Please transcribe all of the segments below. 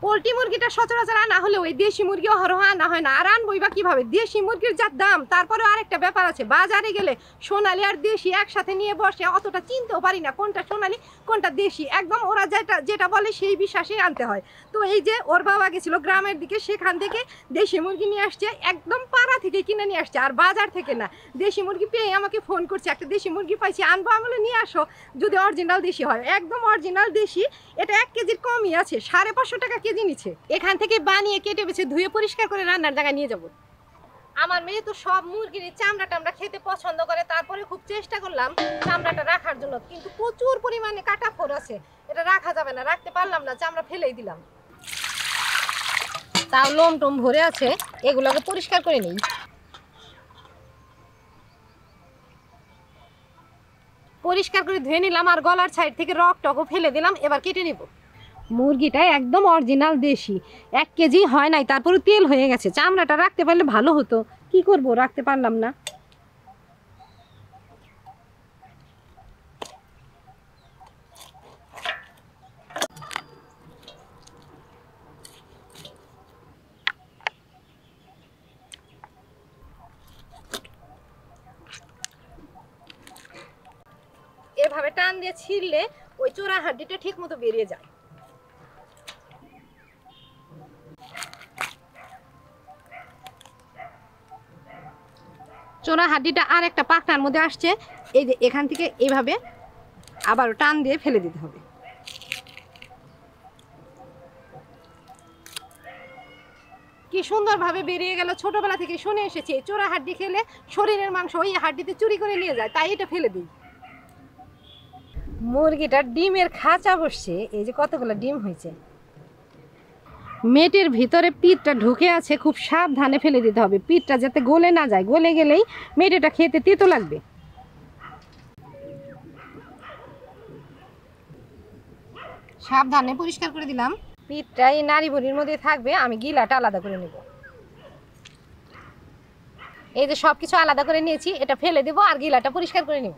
Poultry মুরগিটা সচরাচর আনা হলে ওই দেশি মুরগি অহরহ আনা হয় না। আর আনবই বা কীভাবে? দেশি মুরগির যা দাম, তারপরে আরেকটা ব্যাপার আছে, বাজারে গেলে সোনালি আর দেশি একসাথে নিয়ে বসে অতটা চিনতেও পারি না কোনটা সোনালি কোনটা দেশি। একদম ওরা যেটা যেটা বলে সেই বিশ্বাসে আনতে হয়। তো এই যে ওর বাবা গেছিলো গ্রামের দিকে, সেখান থেকে দেশি মুরগি নিয়ে আসছে, একদম পাড়া থেকে কিনে নিয়ে আসছে, আর বাজার থেকে না। দেশি মুরগি পেয়ে আমাকে ফোন করছে, একটা দেশি মুরগি পাইছি, আনবো? আমি বলে নিয়ে আসো, যদি অরিজিনাল দেশি হয়। একদম অরিজিনাল দেশি। এটা 1 কেজির কমই আছে, 550 টাকা কেজি নিচ্ছে। এখান থেকে বানিয়ে কেটে বেছে ধুয়ে পরিষ্কার করে রান্নার জায়গায় নিয়ে যাব। আমার মেয়ে তো সব মুরগির চামড়া টামড়া খেতে পছন্দ করে, তারপরে খুব চেষ্টা করলাম চামড়াটা রাখার জন্য, কিন্তু প্রচুর পরিমাণে কাটা ফোর আছে, এটা রাখা যাবে না, রাখতে পারলাম না, চামড়া ফেলেই দিলাম। তাও লোম টোম ভরে আছে, এগুলোকে পরিষ্কার করে নিই। পরিষ্কার করে ধুয়ে নিলাম, আর গলার সাইড থেকে রক টকও ফেলে দিলাম। এবার কেটে নিব। মুরগিটা একদম অরিজিনাল দেশি, 1 কেজি হয় নাই, তারপরে তেল হয়ে গেছে। চামড়াটা রাখতে পারলে ভালো হতো, কি করব, রাখতে পারলাম না। এভাবে টান দিয়ে ছিঁড়লে ওই চোরা হাড্ডিটা ঠিক মতো বেরিয়ে যায়। চোরা হাড্ডিটা আর একটা পাখনার মধ্যে আসছে, এই যে এখান থেকে এইভাবে আবার টান দিয়ে ফেলে দিতে হবে। কি সুন্দরভাবে বেরিয়ে গেল। ছোটবেলা থেকে শুনে এসেছি চোরা হাড্ডি খেলে শরীরের মাংস ওই হাড্ডিতে চুরি করে নিয়ে যায়, তাই এটা ফেলে দিই। মুরগিটার ডিমের খাঁচা বসছে, এই যে কতগুলো ডিম হয়েছে। মেটের ভিতরে পিঠটা ঢুকে আছে, খুব সাবধানে ফেলে দিতে হবে, পিঠটা যাতে গলে না যায়, গলে গেলেই মেটেটা খেতে তেতো লাগবে। সাবধানে পরিষ্কার করে দিলাম। পিঠটা এই নাড়ি ভুড়ির মধ্যে থাকবে, আমি গিলাটা আলাদা করে নেব। এই যে সব কিছু আলাদা করে নিয়েছি, এটা ফেলে দেবো আর গিলাটা পরিষ্কার করে নেব।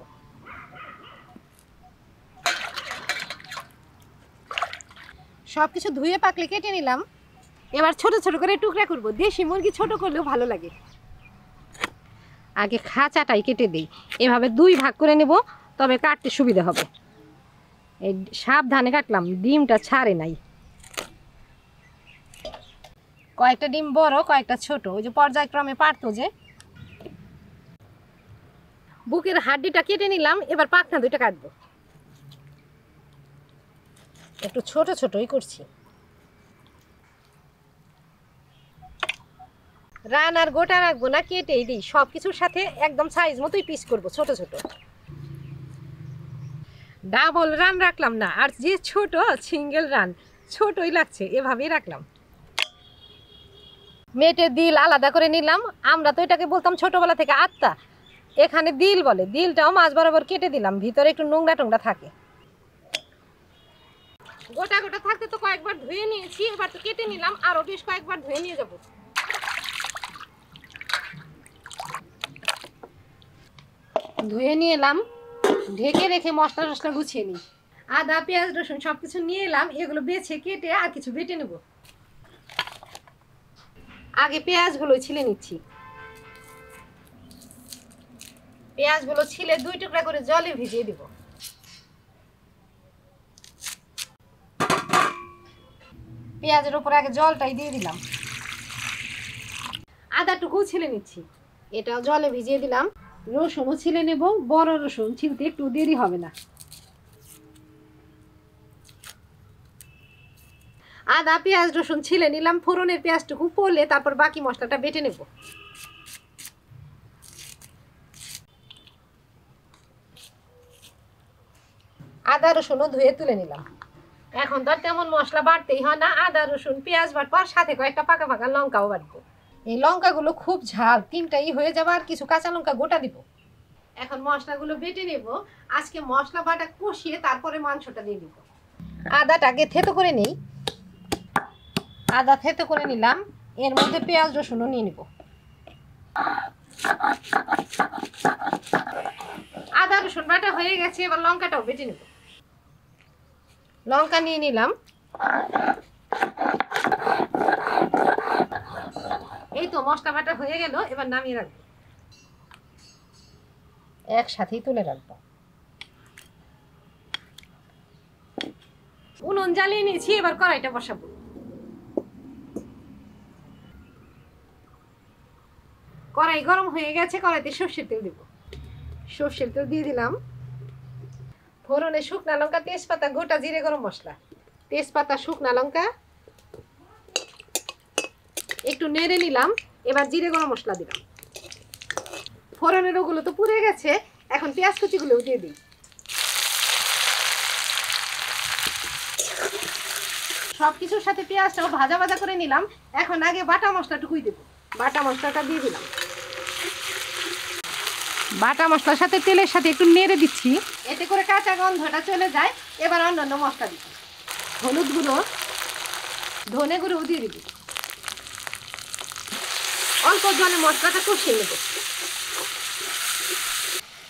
সব কিছু ধুয়ে পাকলে কেটে নিলাম। এবার ছোট ছোট করে টুকরা করব। দেশি মুরগি ছোট করলেও ভালো লাগে। আগে খাঁচাটাই কেটে দিই, এভাবে 2 ভাগ করে নেব, তবে কাটতে সুবিধা হবে। এই সাবধানে কাটলাম, ডিমটা ছাড়ে নাই। কয়েকটা ডিম বড়, কয়েকটা ছোট, ওই যে পর্যায়ক্রমে পারতো যে। বুকের হাড্ডিটা কেটে নিলাম, এবার পাখনা 2টা কাটবো। একটু ছোট ছোটই করছি। রান আর গোটা রাখবো না, কেটেই দিই। সব কিছুর সাথে একদম সাইজ মতোই পিস করব, ছোট ছোট। ডাবল রান রাখলাম না, আর যে ছোট সিঙ্গেল রান, ছোটই লাগছে, এভাবেই রাখলাম। মেটের দিল আলাদা করে নিলাম। আমরা তো এটাকে বলতাম ছোটবেলা থেকে আত্মা, এখানে দিল বলে। দিলটাও মাছ বরাবর কেটে দিলাম, ভিতরে একটু নোংরা টোংরা থাকে। গোটা গোটা থাকতে তো কয়েকবার ধুয়ে নিয়েছি, এবার তো কেটে নিলাম, আরো বেশ কয়েকবার ধুয়ে নিয়ে যাব। ধুয়ে নিয়ে এলাম, ঢেকে রেখে মশলা টশলা গুছিয়ে নিই। আদা পেঁয়াজ রসুন সবকিছু নিয়ে এলাম, এগুলো বেছে কেটে আর কিছু বেটে নেব। আগে পেঁয়াজগুলো ছিলে নিচ্ছি। পেঁয়াজগুলো ছিলে 2 টুকরা করে জলে ভিজিয়ে দিব। পেঁয়াজের উপর আগে জলটাই দিয়ে দিলাম। আদাটুকু ছিলে নিচ্ছি, এটাও জলে ভিজিয়ে দিলাম। রসুনও ছিলে নেব, বড় রসুন ছিলতে একটু দেরি হবে না। আদা পেঁয়াজ রসুন ছিলে নিলাম, ফোড়নের পেঁয়াজটুকু পড়লে তারপর বাকি মশলাটা বেটে নেব। আদা রসুনও ধুয়ে তুলে নিলাম। এখন তো আর তেমন মশলা বাড়তেই হয় না, আদা রসুন পেঁয়াজ বাটবো, আর সাথে কয়েকটা পাকা পাকা লঙ্কাও বাটবো। এই লঙ্কাগুলো খুব ঝাল, 3টাই হয়ে যাবে, আর কিছু কাঁচা লঙ্কা গোটা দিব। এখন মশলাগুলো বেটে নেব। আজকে মশলা বাটা কষিয়ে তারপরে মাংসটা দিয়ে দিব। আদাটাকে থেতো করে নেই। আদা থেতো করে নিলাম, এর মধ্যে পেঁয়াজ রসুনও নিয়ে নিব। আদা রসুন বাটা হয়ে গেছে, এবার লঙ্কাটাও বেটে নেব। লঙ্কা নিয়ে নিলাম। মশলা বাটা হয়ে গেল, এবার নামিয়ে রাখবো, একসাথেই তুলে রাখবো। উনুন জ্বালিয়ে নিয়েছি, এবার কড়াইটা বসাবো। কড়াই গরম হয়ে গেছে, কড়াইতে সর্ষের তেল দেব। সর্ষের তেল দিয়ে দিলাম। ফোড়নে শুকনা লঙ্কা, তেজপাতা, গোটা জিরে, গরম মশলা। তেজপাতা, শুকনা লঙ্কা একটু নেড়ে নিলাম, এবার জিরে গরম মশলা দিলাম। ফোড়নের ওগুলো তো পুড়ে গেছে, এখন পেঁয়াজ কুচিগুলো দিয়ে দিই। সবকিছুর সাথে পেঁয়াজটাও ভাজা ভাজা করে নিলাম। এখন আগে বাটা মশলাটুকুই দেব। বাটা মশলাটা দিয়ে দিলাম। বাটা মশলার সাথে তেলের সাথে একটু নেড়ে দিচ্ছি, এতে করে কাঁচা গন্ধটা চলে যায়। এবার অন্যান্য মশলা দিচ্ছি, হলুদ গুঁড়ো, ধনে গুঁড়ো দিয়ে দিবি। অল্প জলে মশলাটা কষিয়ে নেব।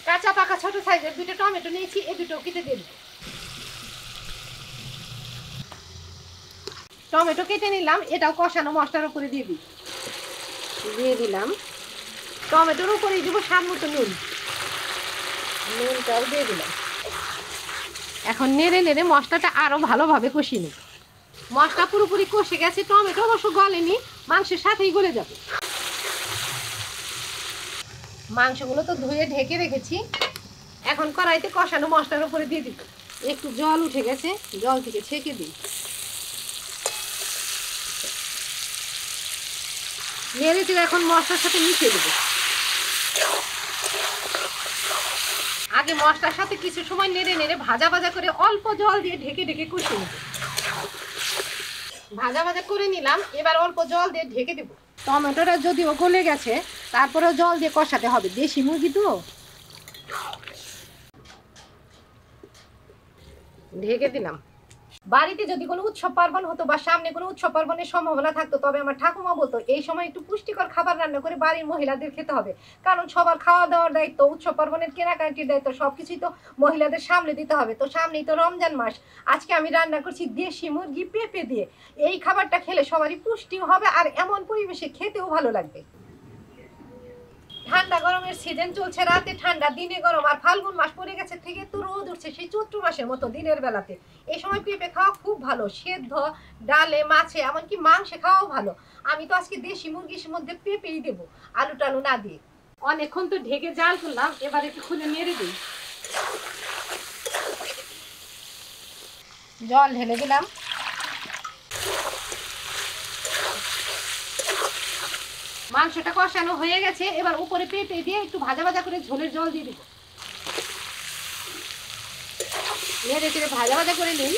কাঁচা পাকা ছোট সাইজের 2টা টমেটো নিয়েছি, এই দুটো কেটে দিয়ে দেবো। টমেটো কেটে নিলাম, এটাও কষানো মশলার উপরে দিয়ে দিই। দিয়ে দিলাম। টমেটোর উপরে দিব স্বাদ মতো নুন, নুনটাও দিয়ে দিলাম। এখন নেড়ে নেড়ে মশলাটা আরো ভালোভাবে কষিয়ে নেব। মশলা পুরোপুরি কষে গেছে, টমেটো অবশ্য গলেনি, মাংসের সাথেই গলে যাবে। মাংসগুলো তো ধুয়ে ঢেকে রেখেছি, এখন কড়াইতে কষানো মশলার উপরে দিয়ে দিব। একটু জল উঠে গেছে, জল থেকে ছেঁকে দিই। নেড়ে চেড়ে এখন মশলার সাথে মিশিয়ে দেবো। আগে মশলার সাথে কিছু সময় নেড়ে নেড়ে ভাজা ভাজা করে অল্প জল দিয়ে ঢেকে ঢেকে কষিয়ে নেব। ভাজা ভাজা করে নিলাম, এবার অল্প জল দিয়ে ঢেকে দেবো। টমেটোটা যদিও গলে গেছে, তারপরেও জল দিয়ে কষাতে হবে, দেশি মুরগি তো। ঢেকে দিলাম। বাড়িতে যদি কোনো উৎসব পার্বণ হতো বা সামনে কোনো উৎসব পার্বণের সম্ভাবনা থাকতো, তবে আমার ঠাকুমা বলতো এই সময় একটু পুষ্টিকর খাবার রান্না করে বাড়ির মহিলাদের খেতে হবে, কারণ সবার খাওয়া দাওয়ার দায়িত্ব, উৎসব পার্বণের কেনাকাটির দায়িত্ব সবকিছুই তো মহিলাদের সামনে দিতে হবে। তো সামনেই তো রমজান মাস, আজকে আমি রান্না করছি দেশি মুরগি পেঁপে দিয়ে। এই খাবারটা খেলে সবারই পুষ্টিও হবে, আর এমন পরিবেশে খেতেও ভালো লাগবে। ঠান্ডা গরমের সিজন চলছে, রাতে ঠান্ডা দিনে গরম, আর ফাল্গুন মাস পড়ে গেছে থেকে তো রোদ উঠছে সেই চৈত্র মাসের মতো দিনের বেলাতে। এই সময় পেঁপে খাওয়া খুব ভালো, সেদ্ধ, ডালে, মাছে, এমনকি মাংসে খাওয়াও ভালো। আমি তো আজকে দেশি মুরগির মধ্যে পেঁপেই দেবো, আলু টালু না দিয়ে। অনেকক্ষণ তো ঢেকে জাল করলাম, এবার একটু খুলে নেড়ে দিই। জল ঢেলে দিলাম। মাংসটা কষানো হয়ে গেছে, এবার উপরে পেঁপে দিয়ে একটু ভাজা ভাজা করে ঝোলের জল দিয়ে দিব। নেড়ে চেড়ে ভাজা ভাজা করে নিই।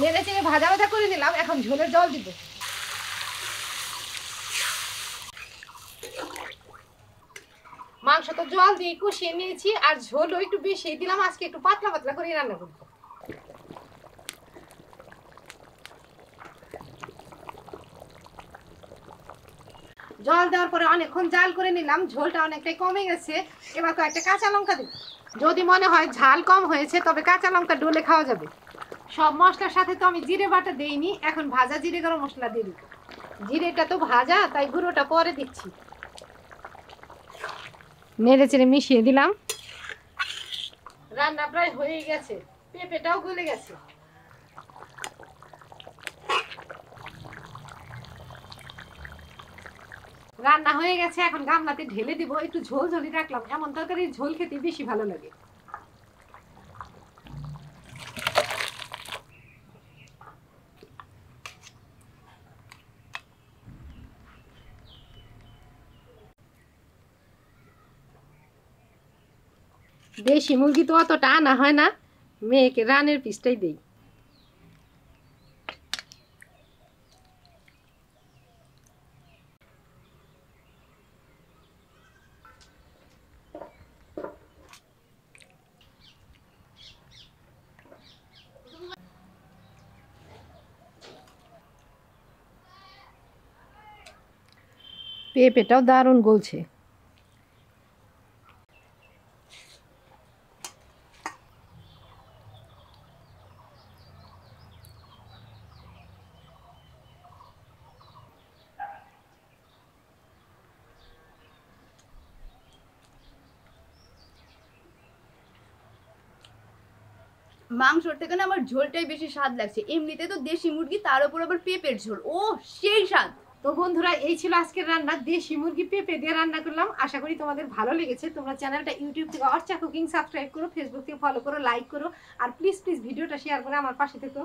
নেড়ে চেড়ে ভাজা ভাজা করে নিলাম, এখন ঝোলের জল দিব। মাংস তো জল দিয়ে কষিয়ে নিয়েছি, আর ঝোলও একটু বেশি দিলাম, আজকে একটু পাতলা পাতলা করে রান্না করবো। জল দেওয়ার পরে অনেকক্ষণ জাল করে নিলাম, ঝোলটা অনেকটাই কমে গেছে। এবার কয়েকটা কাঁচা লঙ্কা দিব। যদি মনে হয় ঝাল কম হয়েছে, তবে কাঁচা লঙ্কা ডলে খাওয়া যাবে। সব মশলার সাথে তো আমি জিরে বাটা দেইনি, এখন ভাজা জিরে গরম মশলা দিয়ে দিব। জিরেটা তো ভাজা, তাই গুঁড়োটা পরে দিচ্ছি। নেড়ে চেড়ে মিশিয়ে দিলাম। রান্না প্রায় হয়ে গেছে, পেঁপেটাও গলে গেছে। রান্না হয়ে গেছে, এখন গামলাতে ঢেলে দিব। একটু ঝোল ঝোলই রাখলাম, এমন তরকারির ঝোল খেতে বেশি ভালো লাগে। দেশি মুরগি তো অতটা আনা হয় না, মেয়েকে রানের পিসটাই দেই। পেঁপেটাও দারুণ গলছে। মাংসর থেকে না আমার ঝোলটাই বেশি স্বাদ লাগছে। এমনিতে তো দেশি মুরগি, তার উপর আবার পেঁপের ঝোল, ও সেই স্বাদ। তো বন্ধুরা, এই ছিল আজকের রান্না, দেশি মুরগি পেঁপে দিয়ে রান্না করলাম। আশা করি তোমাদের ভালো লেগেছে। তোমরা চ্যানেলটা ইউটিউব থেকে অর্চা কুকিং সাবস্ক্রাইব করো, ফেসবুক থেকে ফলো করো, লাইক করো, আর প্লিজ প্লিজ ভিডিওটা শেয়ার করে আমার পাশে থেকো।